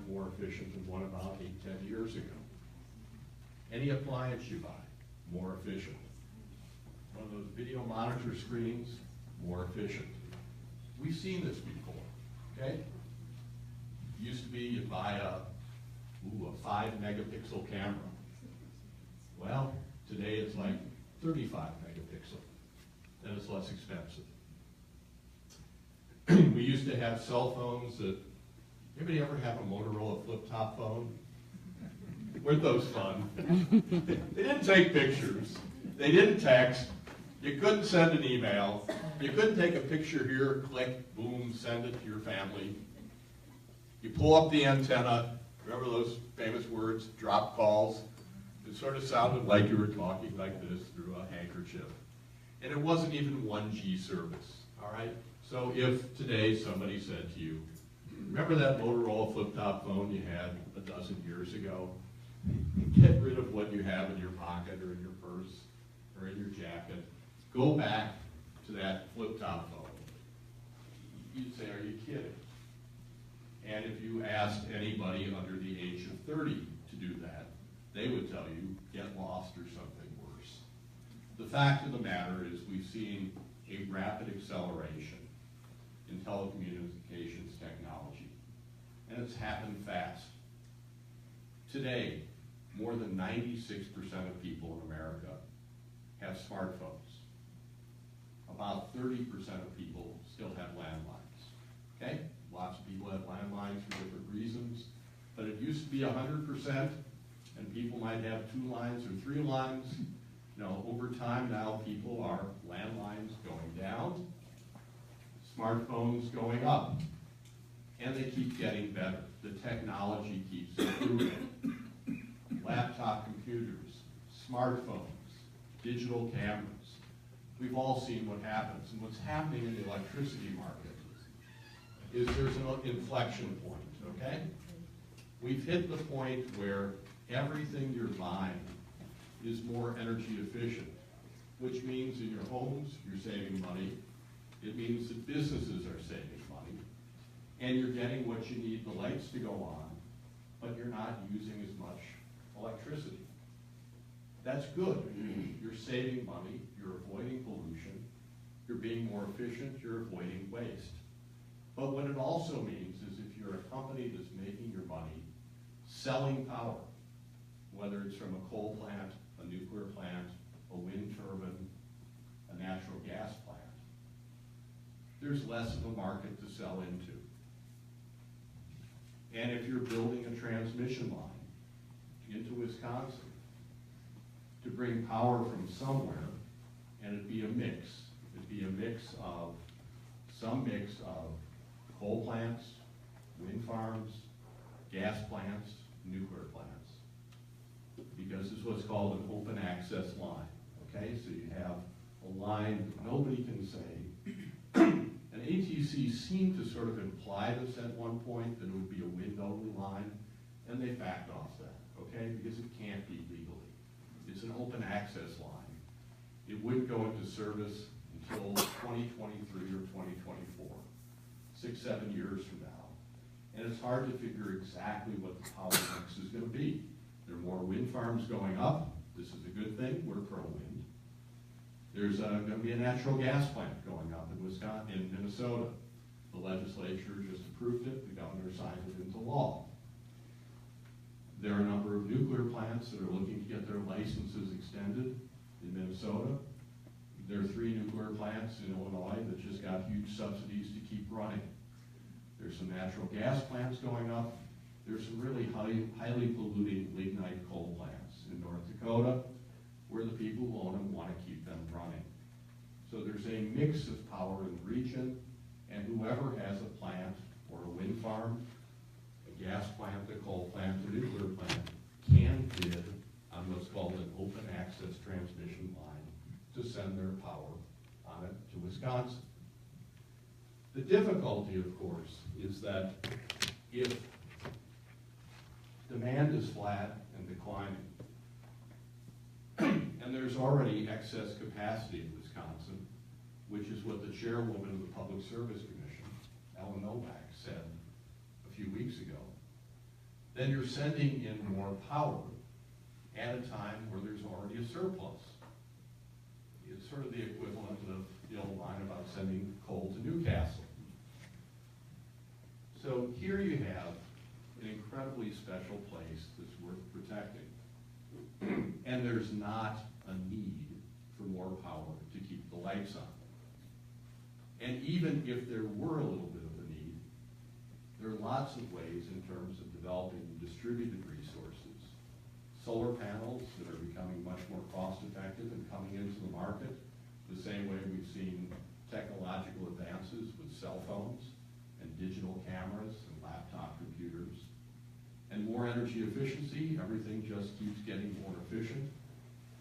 more efficient than one about 8–10 years ago. Any appliance you buy, more efficient. One of those video monitor screens, more efficient. We've seen this before, okay? Used to be you'd buy a 5-megapixel camera. Well, today it's like 35 megapixel, then it's less expensive. We used to have cell phones that, anybody ever have a Motorola flip-top phone? Weren't those fun? They didn't take pictures, they didn't text, you couldn't send an email, you couldn't take a picture here, click, boom, send it to your family. You pull up the antenna, remember those famous words, drop calls? It sort of sounded like you were talking like this through a handkerchief. And it wasn't even 1G service, all right? So if today somebody said to you, remember that Motorola flip-top phone you had a dozen years ago? Get rid of what you have in your pocket or in your purse or in your jacket. Go back to that flip-top phone. You'd say, are you kidding? And if you asked anybody under the age of 30 to do that, they would tell you, get lost or something worse. The fact of the matter is we've seen a rapid acceleration in telecommunications technology, and it's happened fast. Today, more than 96% of people in America have smartphones. About 30% of people still have landlines, okay? Lots of people have landlines for different reasons, but it used to be 100%, and people might have 2 lines or 3 lines. No, over time now, people are landlines going down, smartphones going up, and they keep getting better. The technology keeps improving. Laptop computers, smartphones, digital cameras. We've all seen what happens, and what's happening in the electricity market is there's an inflection point, okay? We've hit the point where everything you're buying is more energy efficient, which means in your homes, you're saving money. It means that businesses are saving money, and you're getting what you need the lights to go on, but you're not using as much electricity. That's good. You're saving money, you're avoiding pollution, you're being more efficient, you're avoiding waste. But what it also means is if you're a company that's making your money selling power, whether it's from a coal plant, a nuclear plant, a wind turbine, a natural gas plant, there's less of a market to sell into. And if you're building a transmission line into Wisconsin to bring power from somewhere, and it'd be a mix. It'd be a mix of, some mix of coal plants, wind farms, gas plants, nuclear plants. Because it's what's called an open access line, okay? So you have a line that nobody can say. And ATC seemed to sort of imply this at one point, that it would be a wind-only line, and they backed off that, okay? Because it can't be legally. It's an open access line. It wouldn't go into service until 2023 or 2024, 6–7 years from now. And it's hard to figure exactly what the power mix is going to be. There are more wind farms going up. This is a good thing. We're pro-wind. There's going to be a natural gas plant going up in Wisconsin, in Minnesota. The legislature just approved it. The governor signed it into law. There are a number of nuclear plants that are looking to get their licenses extended in Minnesota. There are 3 nuclear plants in Illinois that just got huge subsidies to keep running. There's some natural gas plants going up. There's some really highly polluting lignite coal plants in North Dakota, where the people who own them want to keep them running. So there's a mix of power in the region, and whoever has a plant or a wind farm, a gas plant, a coal plant, a nuclear plant, can bid on what's called an open access transmission line to send their power on it to Wisconsin. The difficulty, of course, is that if demand is flat and declining, and there's already excess capacity in Wisconsin, which is what the chairwoman of the Public Service Commission, Ellen Novak, said a few weeks ago. then you're sending in more power at a time where there's already a surplus. It's sort of the equivalent of the old line about sending coal to Newcastle. So here you have an incredibly special place that's worth protecting. And there's not a need for more power to keep the lights on. And even if there were a little bit of a need, there are lots of ways in terms of developing distributed resources. Solar panels that are becoming much more cost-effective and coming into the market, the same way we've seen technological advances with cell phones and digital cameras and laptop computers. And more energy efficiency, everything just keeps getting more efficient.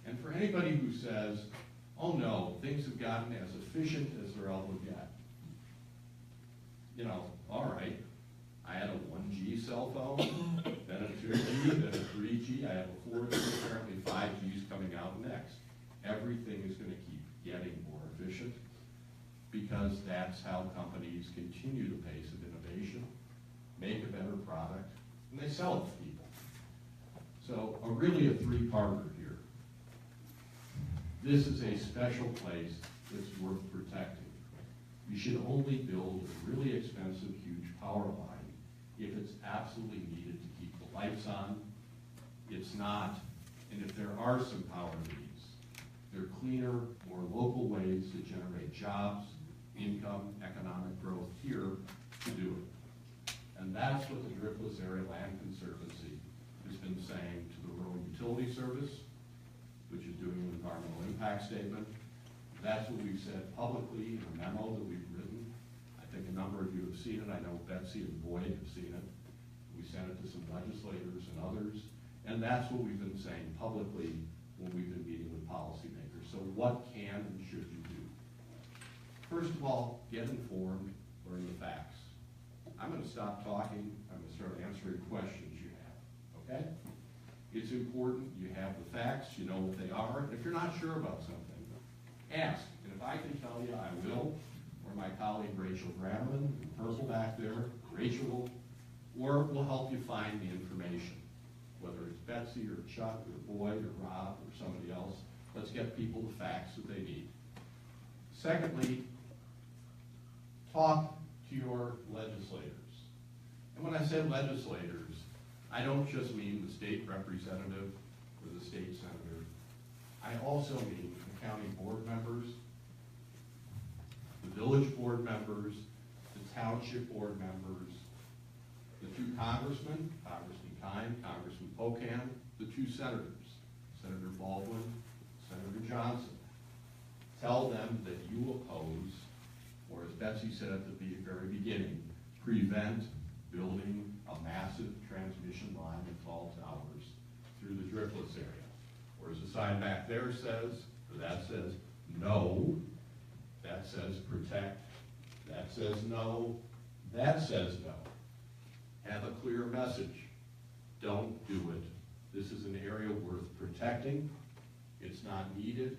And for anybody who says, oh no, things have gotten as efficient as they'll ever get, you know, all right, I had a 1G cell phone, then a 2G, then a 3G, I have a 4G, apparently 5G is coming out next. Everything is going to keep getting more efficient because that's how companies continue the pace of innovation, make a better product, and they sell it to people. So really a three-parter here. This is a special place that's worth protecting. You should only build a really expensive, huge power line if it's absolutely needed to keep the lights on. It's not, and if there are some power needs, they're cleaner, more local ways to generate jobs, income, economic growth here to do it. And that's what the Driftless Area Land Conservancy has been saying to the Rural Utility Service, which is doing an environmental impact statement. That's what we've said publicly in a memo that we've written. I think a number of you have seen it. I know Betsy and Boyd have seen it. We sent it to some legislators and others. And that's what we've been saying publicly when we've been meeting with policymakers. So what can and should you do? First of all, get informed, learn the facts. I'm going to stop talking. I'm going to start answering questions you have, okay? It's important you have the facts, you know what they are. If you're not sure about something, ask. And if I can tell you, I will. Or my colleague Rachel Graman, in purple back there, Rachel will help you find the information. Whether it's Betsy or Chuck or Boyd or Rob or somebody else, let's get people the facts that they need. Secondly, talk to your legislators. And when I say legislators, I don't just mean the state representative or the state senator. I also mean the county board members, the village board members, the township board members, the two congressmen, Congressman Kine, Congressman Pocan, the two senators, Senator Baldwin, Senator Johnson. Tell them that you oppose, or as Betsy said at the very beginning, prevent building a massive transmission line of tall towers through the Driftless area. Whereas the sign back there says, or that says no, that says protect, that says no, that says no. Have a clear message. Don't do it. This is an area worth protecting. It's not needed,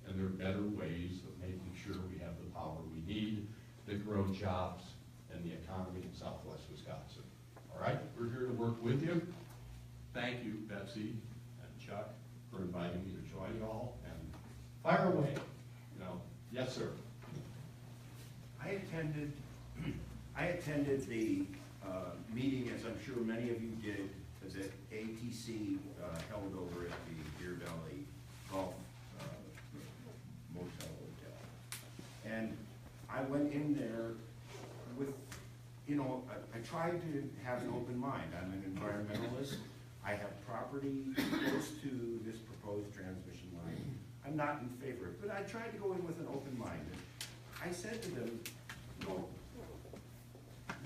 and there are better ways of making sure we have the power we need that grow jobs and the economy in Southwest Wisconsin. All right, we're here to work with you. Thank you, Betsy and Chuck, for inviting me to join you all, and fire away. You know, yes, sir. I attended the meeting, as I'm sure many of you did, that ATC held over at the Deer Valley Golf Motel Hotel. And I went in there with, you know, I tried to have an open mind. I'm an environmentalist. I have property close to this proposed transmission line. I'm not in favor of it, but I tried to go in with an open mind. I said to them, no,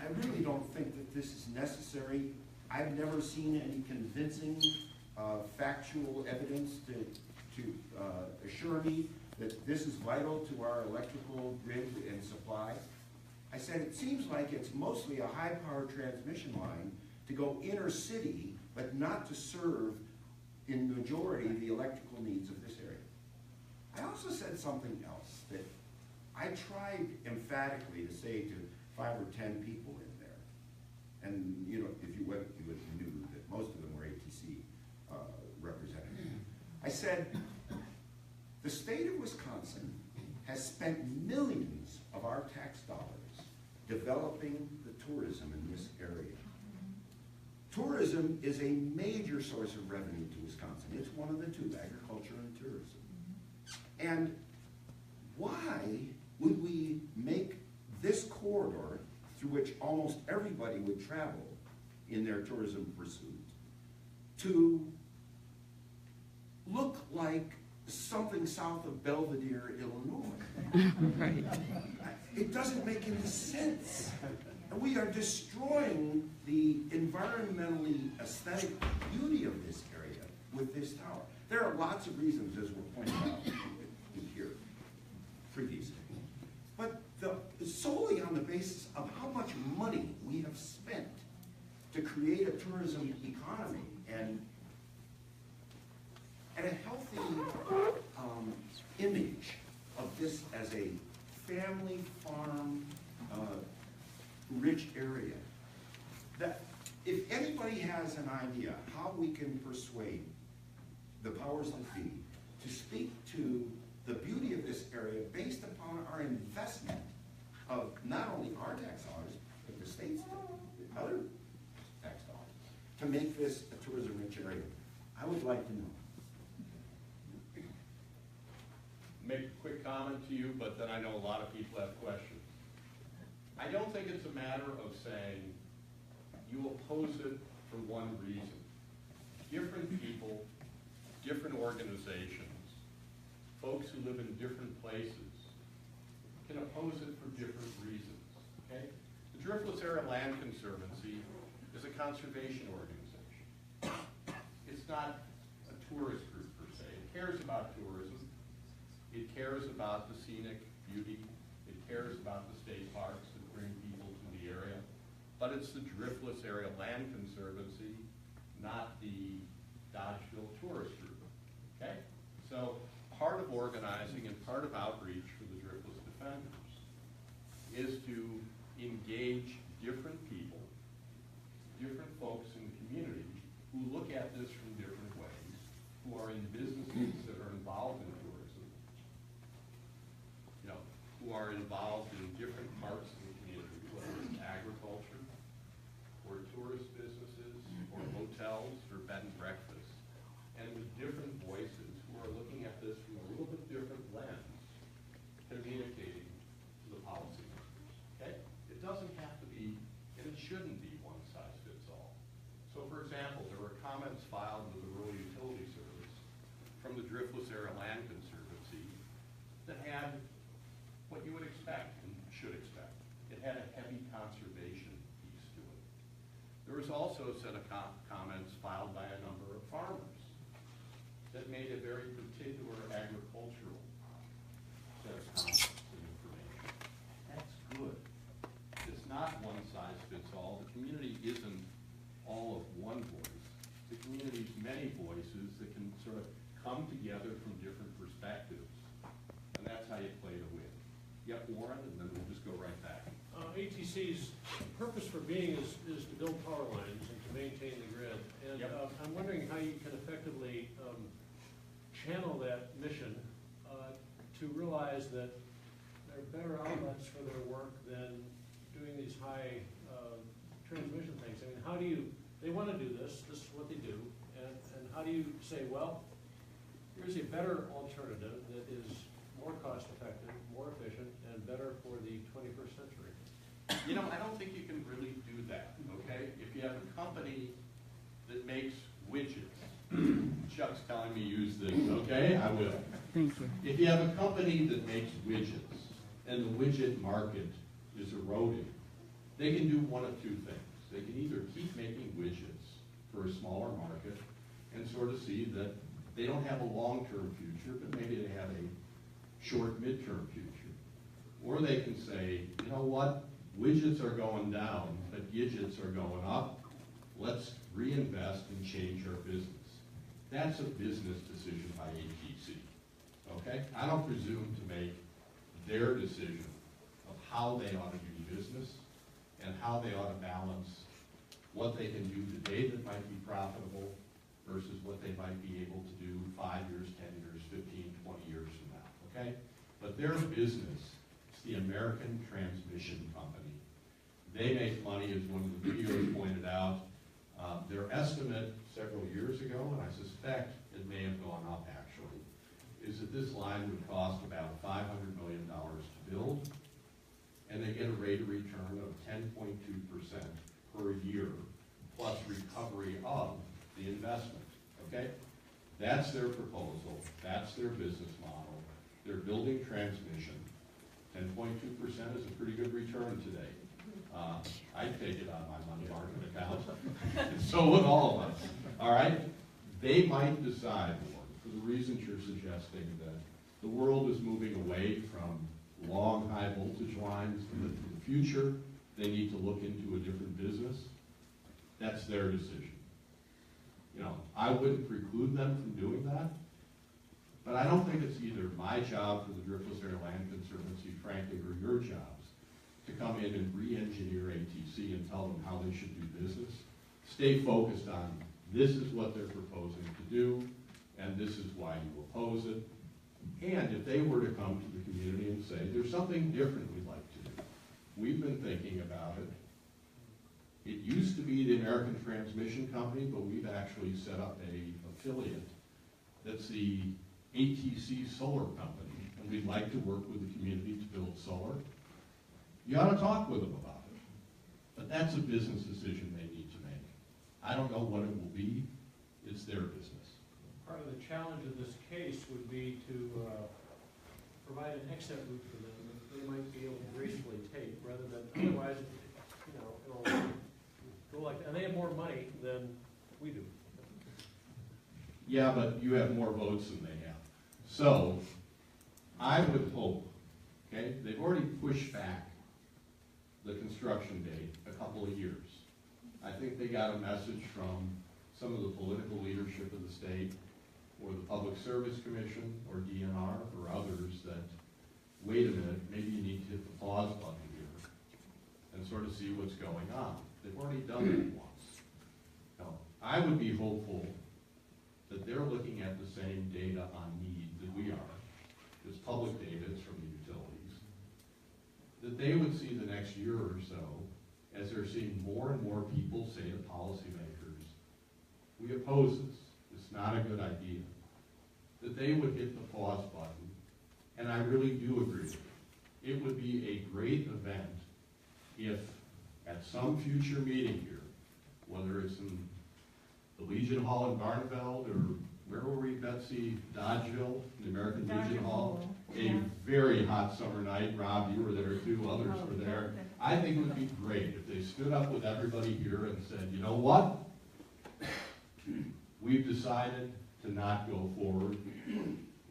I really don't think that this is necessary. I've never seen any convincing factual evidence to assure me that this is vital to our electrical grid and supply. I said, it seems like it's mostly a high-power transmission line to go inner city, but not to serve in the majority the electrical needs of this area. I also said something else that I tried emphatically to say to 5 or 10 people in there. And you know, if you went, you knew that said, the state of Wisconsin has spent millions of our tax dollars developing the tourism in this area. Tourism is a major source of revenue to Wisconsin. It's one of the two, agriculture and tourism. And why would we make this corridor, through which almost everybody would travel in their tourism pursuit, to look like something south of Belvedere, Illinois? Right. It doesn't make any sense. And we are destroying the environmentally aesthetic beauty of this area with this tower. There are lots of reasons, as were pointed out here previously. But solely on the basis of how much money we have spent to create a tourism economy and a healthy image of this as a family farm rich area, that if anybody has an idea how we can persuade the powers that be to speak to the beauty of this area based upon our investment of not only our tax dollars, but the state's, other tax dollars, to make this a tourism-rich area, I would like to know. Make a quick comment to you, but then I know a lot of people have questions. I don't think it's a matter of saying you oppose it for one reason. Different people, different organizations, folks who live in different places can oppose it for different reasons, okay? The Driftless Area Land Conservancy is a conservation organization. It's not a tourist group per se. It cares about tourism. It cares about the scenic beauty. It cares about the state parks that bring people to the area. But it's the Driftless Area Land Conservancy, not the Dodgeville Tourist Group, okay? So part of organizing and part of outreach for the Driftless Defenders is to engage different people, different folks in the community who look at this from different ways, who are in businesses that are involved in tourism, who are involved in different parts of the community, whether it's agriculture, or tourist businesses, or hotels, or bed and breakfast, and with different voices who are looking at this from a little bit different lens, communicating to the policymakers, okay? It doesn't have to be, and it shouldn't be one size fits all. So for example, there were comments filed with the Rural Utility Service from the Driftless Area Land Conservancy that had what you would expect and should expect. It had a heavy conservation piece to it. There was also a set of comments filed by a number of farmers that made a very particular agricultural set of comments and information. That's good. It's not one size fits all. The community isn't all of one voice. The community's many voices that can sort of come together from different perspectives, and that's how you play to win. Yep, Warren, and then we'll just go right back. ATC's purpose for being is to build power lines and to maintain the grid. And Yep. I'm wondering how you can effectively channel that mission to realize that there are better outlets for their work than doing these high transmission things. I mean, how do you, they want to do this is what they do, and how do you say, well, here's a better alternative that is more cost effective, more efficient, and better for the 21st century? You know, I don't think you can really do that, okay? If you have a company that makes widgets, Chuck's telling me use this, okay? I will. Thank you. If you have a company that makes widgets and the widget market is eroding, they can do one of two things. They can either keep making widgets for a smaller market and sort of see that they don't have a long-term future, but maybe they have a short, midterm future. Or they can say, you know what, widgets are going down, but gidgets are going up. Let's reinvest and change our business. That's a business decision by ATC, okay? I don't presume to make their decision of how they ought to do business and how they ought to balance what they can do today that might be profitable versus what they might be able to do 5 years, 10 years, 15, 20 years from now, okay? But their business, it's the American Transmission Company. They make money, as one of the videos pointed out. Their estimate several years ago, and I suspect it may have gone up actually, is that this line would cost about $500 million to build, and they get a rate of return of 10.2% per year, plus recovery of the investment, okay? That's their proposal, that's their business model. They're building transmission. 10.2% is a pretty good return today. I'd take it on my money market account, and so would all of us, all right? They might decide, for the reasons you're suggesting, that the world is moving away from long, high voltage lines in the future. They need to look into a different business. That's their decision. You know, I wouldn't preclude them from doing that, but I don't think it's either my job for the Driftless Area Land Conservancy, frankly, or your jobs to come in and re-engineer ATC and tell them how they should do business. Stay focused on this is what they're proposing to do, and this is why you oppose it. And if they were to come to the community and say, there's something different we'd like to do. We've been thinking about it. It used to be the American Transmission Company, but we've actually set up an affiliate that's the ATC Solar Company, and we'd like to work with the community to build solar. You ought to talk with them about it. But that's a business decision they need to make. I don't know what it will be. It's their business. Part of the challenge of this case would be to provide an exit route for them that they might be able to gracefully take, rather than otherwise, you know, it'll go like that. And they have more money than we do. Yeah, but you have more votes than they have. So, I would hope, okay, they've already pushed back the construction date a couple of years. I think they got a message from some of the political leadership of the state, or the Public Service Commission, or DNR, or others that, wait a minute, maybe you need to hit the pause button here and sort of see what's going on. They've already done that once. Now, I would be hopeful that they're looking at the same data on need that we are. It's public data, it's from the utilities. That they would see the next year or so, as they're seeing more and more people say to policymakers, we oppose this, it's not a good idea, that they would hit the pause button, and I really do agree with you. It would be a great event if, at some future meeting here, whether it's in the Legion Hall in Barneveld, or where were we, Betsy? Dodgeville, the American Legion Hall. A very hot summer night. Rob, you were there too, others were there. I think it would be great if they stood up with everybody here and said, you know what? We've decided to not go forward.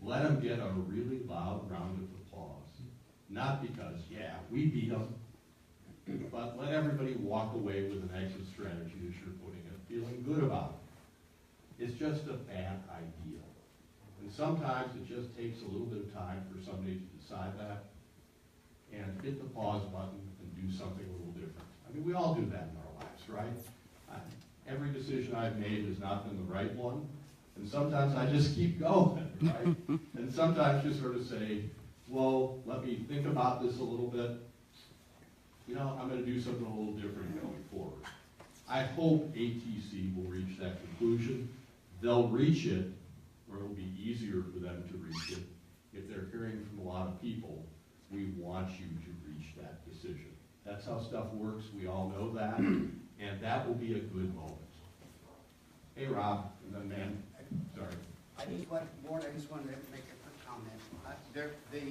Let them get a really loud round of applause. Not because, yeah, we beat them, but let everybody walk away with an exit strategy, as you're putting it, feeling good about it. It's just a bad idea. And sometimes it just takes a little bit of time for somebody to decide that and hit the pause button and do something a little different. I mean, we all do that in our lives, right? Every decision I've made has not been the right one, and sometimes I just keep going, right? And sometimes you sort of say, well, let me think about this a little bit. You know, I'm going to do something a little different going forward. I hope ATC will reach that conclusion. They'll reach it, or it'll be easier for them to reach it. If they're hearing from a lot of people, we want you to reach that decision. That's how stuff works. We all know that, and that will be a good moment. Hey, Rob, and then man, sorry. I just wanted to make a quick comment. The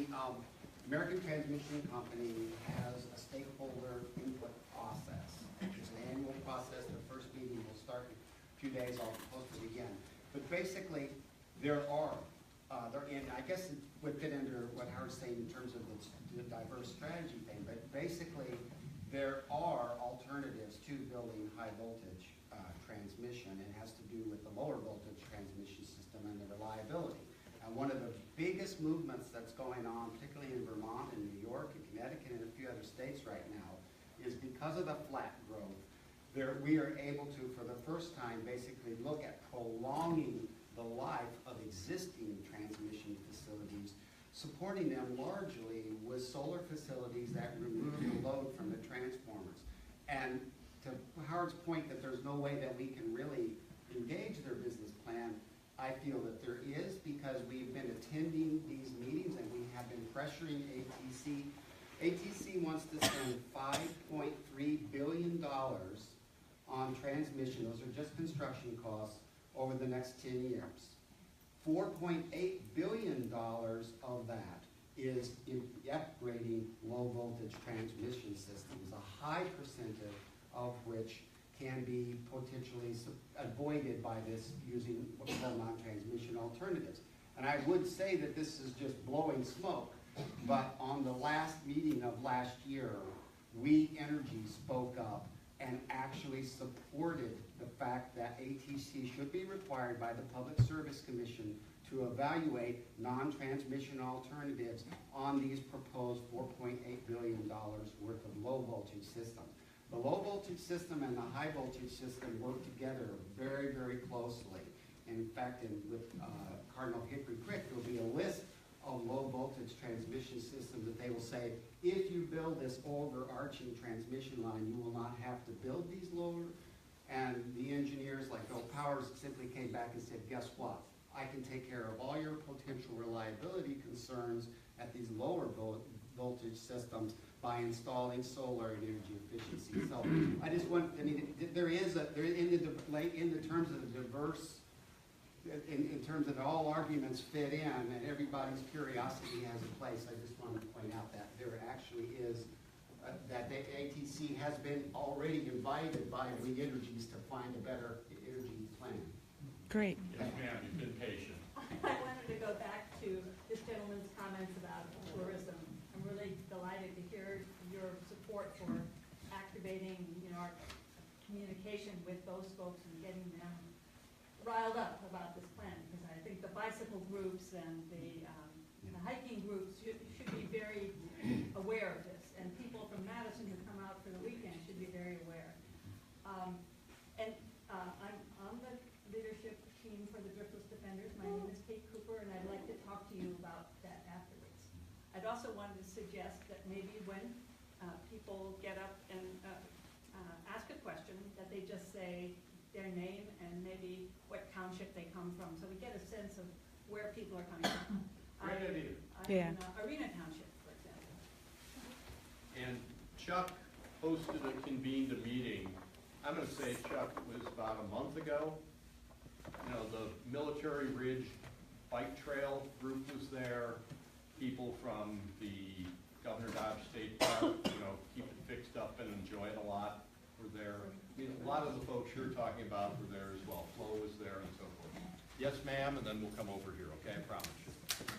American Transmission Company has a stakeholder input process. It's an annual process. The first meeting will start in a few days. I'll post it again. But basically, and I guess it would fit under what Howard's saying in terms of the diverse strategy thing, but basically, there are alternatives to building high voltage transmission. It has to do with the lower voltage transmission system and the reliability. And one of the biggest movements that's going on, particularly in Vermont and New York and Connecticut and a few other states right now, is because of the flat growth, we are able to, for the first time, basically look at prolonging the life of existing transmission facilities, supporting them largely with solar facilities that remove the load from the transformers. And to Howard's point that there's no way that we can really engage their business plan, I feel that there is, because we've been attending these meetings and we have been pressuring ATC. ATC wants to spend $5.3 billion on transmission. Those are just construction costs over the next 10 years. $4.8 billion of that is in upgrading low voltage transmission systems, a high percentage of which can be potentially avoided by this using what we call non-transmission alternatives. And I would say that this is just blowing smoke, but on the last meeting of last year, We Energy spoke up and actually supported the fact that ATC should be required by the Public Service Commission to evaluate non-transmission alternatives on these proposed $4.8 billion worth of low voltage systems. The low voltage system and the high voltage system work together very, very closely. In fact, with Cardinal Hickory Creek, there will be a list of low voltage transmission systems that they will say, if you build this overarching transmission line, you will not have to build these lower. And the engineers like Bill Powers simply came back and said, guess what? I can take care of all your potential reliability concerns at these lower voltage systems by installing solar and energy efficiency. So I just want, I mean, there is in the terms of the diverse, in terms of all arguments fit in and everybody's curiosity has a place, I just want to point out that there actually is, that the ATC has been already invited by We Energies to find a better energy plan. Great. Yes, ma'am, you've been patient. I wanted to go back to this gentleman's comments about tourism. I'm really delighted to hear your support for activating, our communication with those folks and getting them riled up about this plan, because I think the bicycle groups and the hiking groups should be very aware of this, and people from Madison who come out for the weekend should be very aware. I'm on the leadership team for the Driftless Defenders. My name is Kate Cooper, and I'd like to talk to you about that afterwards. I'd also wanted to suggest that maybe when people get up and ask a question, that they just say their name and maybe what township they come from, so we get a sense of where people are coming from. I'm in Arena Township, for example. And Chuck convened a meeting, I'm going to say, Chuck, it was about a month ago. The Military Ridge Bike Trail group was there. People from the Governor Dodge State Park, keep it fixed up and enjoy it a lot, were there. A lot of the folks you're talking about were there as well. Flo was there and so forth. Yes, ma'am, and then we'll come over here, okay? I promise you.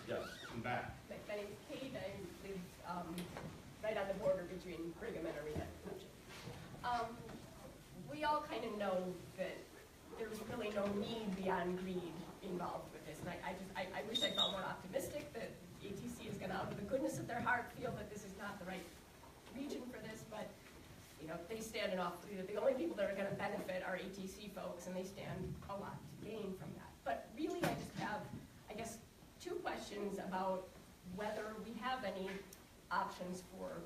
Yes, and back. My name is Kate. I live right on the border between Brigham and Arena Township. We all kind of know that there's really no need beyond greed involved with this. And I wish I felt more optimistic that ATC is going to, out of the goodness of their heart, feel that this is not the right region for this. But they stand the only people that are going to benefit are ATC folks, and they stand a lot to gain from that. But really, I just have, I guess, two questions about whether we have any options for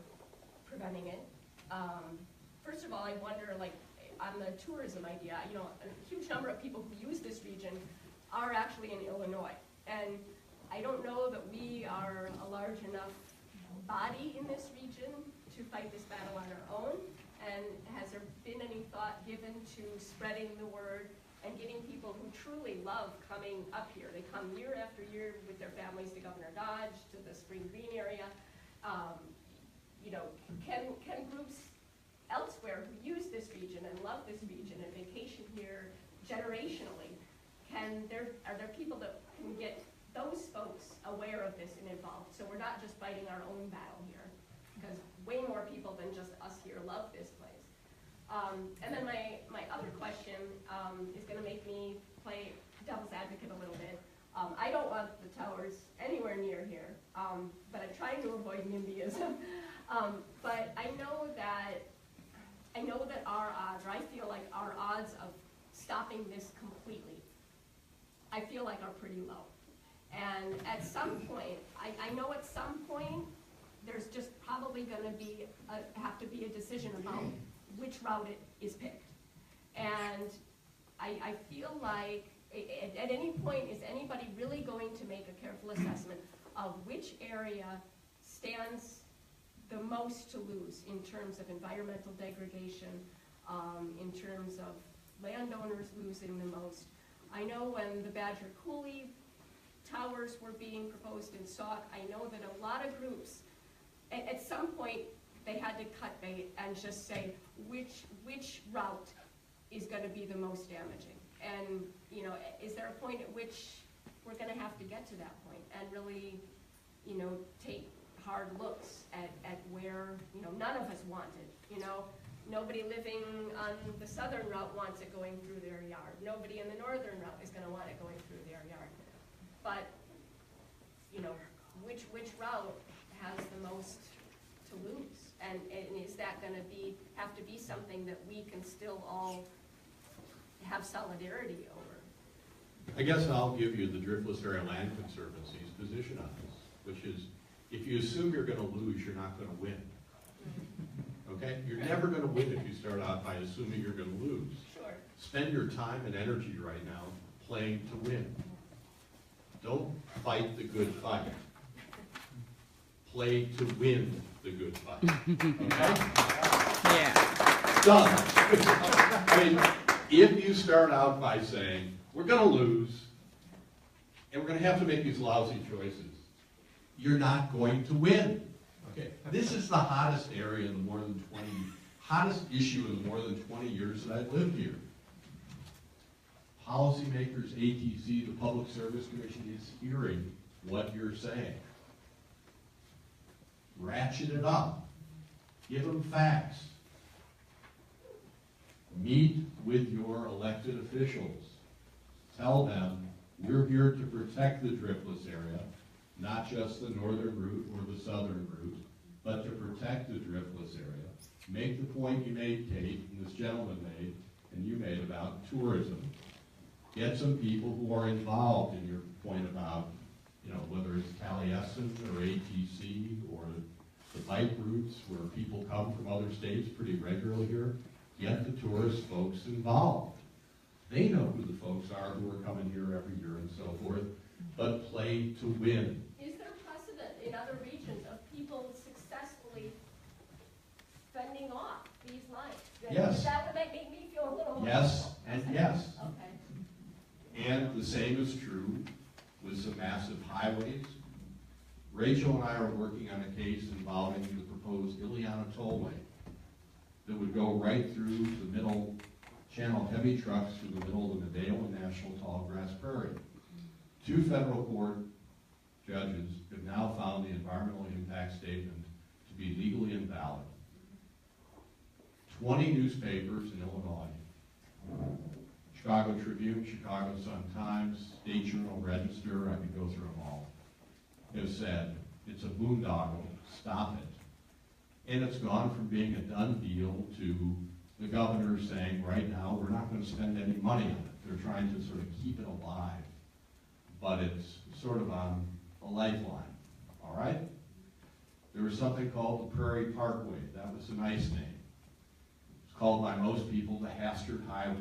preventing it. First of all, I wonder, on the tourism idea, a huge number of people who use this region are actually in Illinois. And I don't know that we are a large enough body in this region to fight this battle on our own. And has there been any thought given to spreading the word and getting people who truly love coming up here? They come year after year with their families to Governor Dodge, to the Spring Green area. Can groups elsewhere who use this region and love this region and vacation here generationally, are there people that can get those folks aware of this and involved? So we're not just fighting our own battle here, because way more people than just us here love this place. And then my other question is going to make me play devil's advocate a little bit. I don't want the towers anywhere near here, but I'm trying to avoid NIMBYism. But I know that I know that our odds, or I feel like our odds of stopping this completely, I feel like are pretty low. And at some point, I know at some point, there's just probably gonna be, have to be a decision about which route it is picked. And I feel like, at any point, is anybody really going to make a careful assessment of which area stands the most to lose in terms of environmental degradation, in terms of landowners losing the most? I know when the Badger Coulee towers were being proposed and sought, I know that a lot of groups, at some point, they had to cut bait and just say which route is going to be the most damaging. And, you know, is there a point at which we're going to have to get to that point and really, you know, take hard looks at where, you know, none of us want it, you know? Nobody living on the southern route wants it going through their yard. Nobody in the northern route is going to want it going through their yard. But, you know, which route has the most to lose? And is that going to have to be something that we can still all have solidarity over? I guess I'll give you the Driftless Area Land Conservancy's position on this, which is, if you assume you're going to lose, you're not going to win. Okay? You're never going to win if you start out by assuming you're going to lose. Sure. Spend your time and energy right now playing to win. Don't fight the good fight. Play to win the good fight. Okay? Yeah. Done. I mean, if you start out by saying, we're going to lose, and we're going to have to make these lousy choices, you're not going to win. Okay? This is the hottest area in the more than 20, hottest issue in the more than 20 years that I've lived here. Policymakers, ATC, the Public Service Commission is hearing what you're saying. Ratchet it up. Give them facts. Meet with your elected officials. Tell them, we're here to protect the driftless area, not just the northern route or the southern route, but to protect the driftless area. Make the point you made, Kate, and this gentleman made, and you made about tourism. Get some people who are involved in your point about, you know, whether it's Taliesin or ATC or the bike routes where people come from other states pretty regularly here. Get the tourist folks involved. They know who the folks are who are coming here every year and so forth, but play to win. Is there precedent in other regions of people successfully fending off these lines? Yes. That would make me feel a little more Yes, and yes. Okay. And the same is true with some massive highways. Rachel and I are working on a case involving the proposed Ileana Tollway that would go right through the middle, channel heavy trucks through the middle of the Medeo and National Tallgrass Prairie. 2 federal court judges have now found the environmental impact statement to be legally invalid. 20 newspapers in Illinois, Chicago Tribune, Chicago Sun-Times, State Journal Register, I could go through them all, have said, it's a boondoggle, stop it. And it's gone from being a done deal to the governor saying, right now, we're not going to spend any money on it. They're trying to sort of keep it alive. But it's sort of on a lifeline, all right? There was something called the Prairie Parkway. That was a nice name. It's called by most people the Hastert Highway,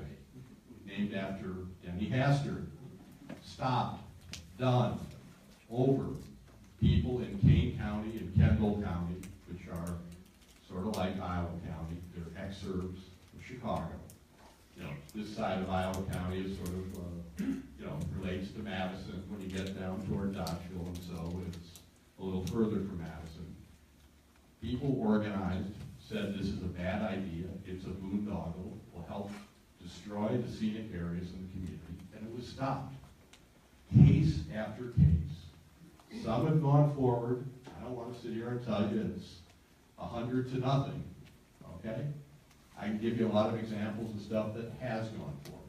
named after Denny Hastert. Stopped, done, over. People in Kane County and Kendall County, which are sort of like Iowa County, they're exurbs of Chicago. You know, this side of Iowa County is sort of, you know, relates to Madison when you get down toward Dodgeville, and so it's a little further from Madison. People organized, said this is a bad idea, it's a boondoggle, will help destroy the scenic areas in the community, and it was stopped. Case after case. Some have gone forward. I don't want to sit here and tell you it's 100-0, okay? I can give you a lot of examples of stuff that has gone forward.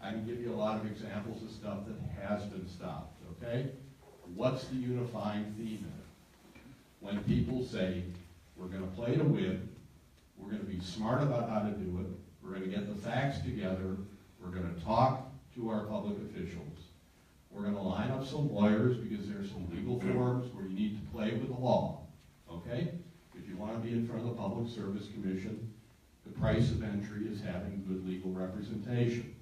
I can give you a lot of examples of stuff that has been stopped, okay? What's the unifying theme in it? When people say, we're going to play to win, We're gonna be smart about how to do it. We're gonna get the facts together. We're gonna talk to our public officials. We're gonna line up some lawyers because there's some legal forms where you need to play with the law, okay? If you wanna be in front of the Public Service Commission, the price of entry is having good legal representation.